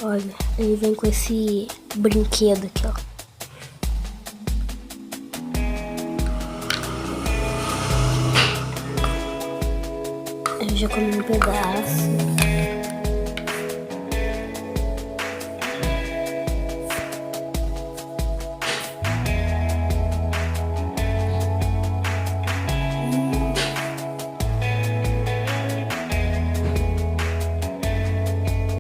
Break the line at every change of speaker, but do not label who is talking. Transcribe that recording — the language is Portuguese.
Olha, ele vem com esse brinquedo aqui, ó. Eu já comi um pedaço.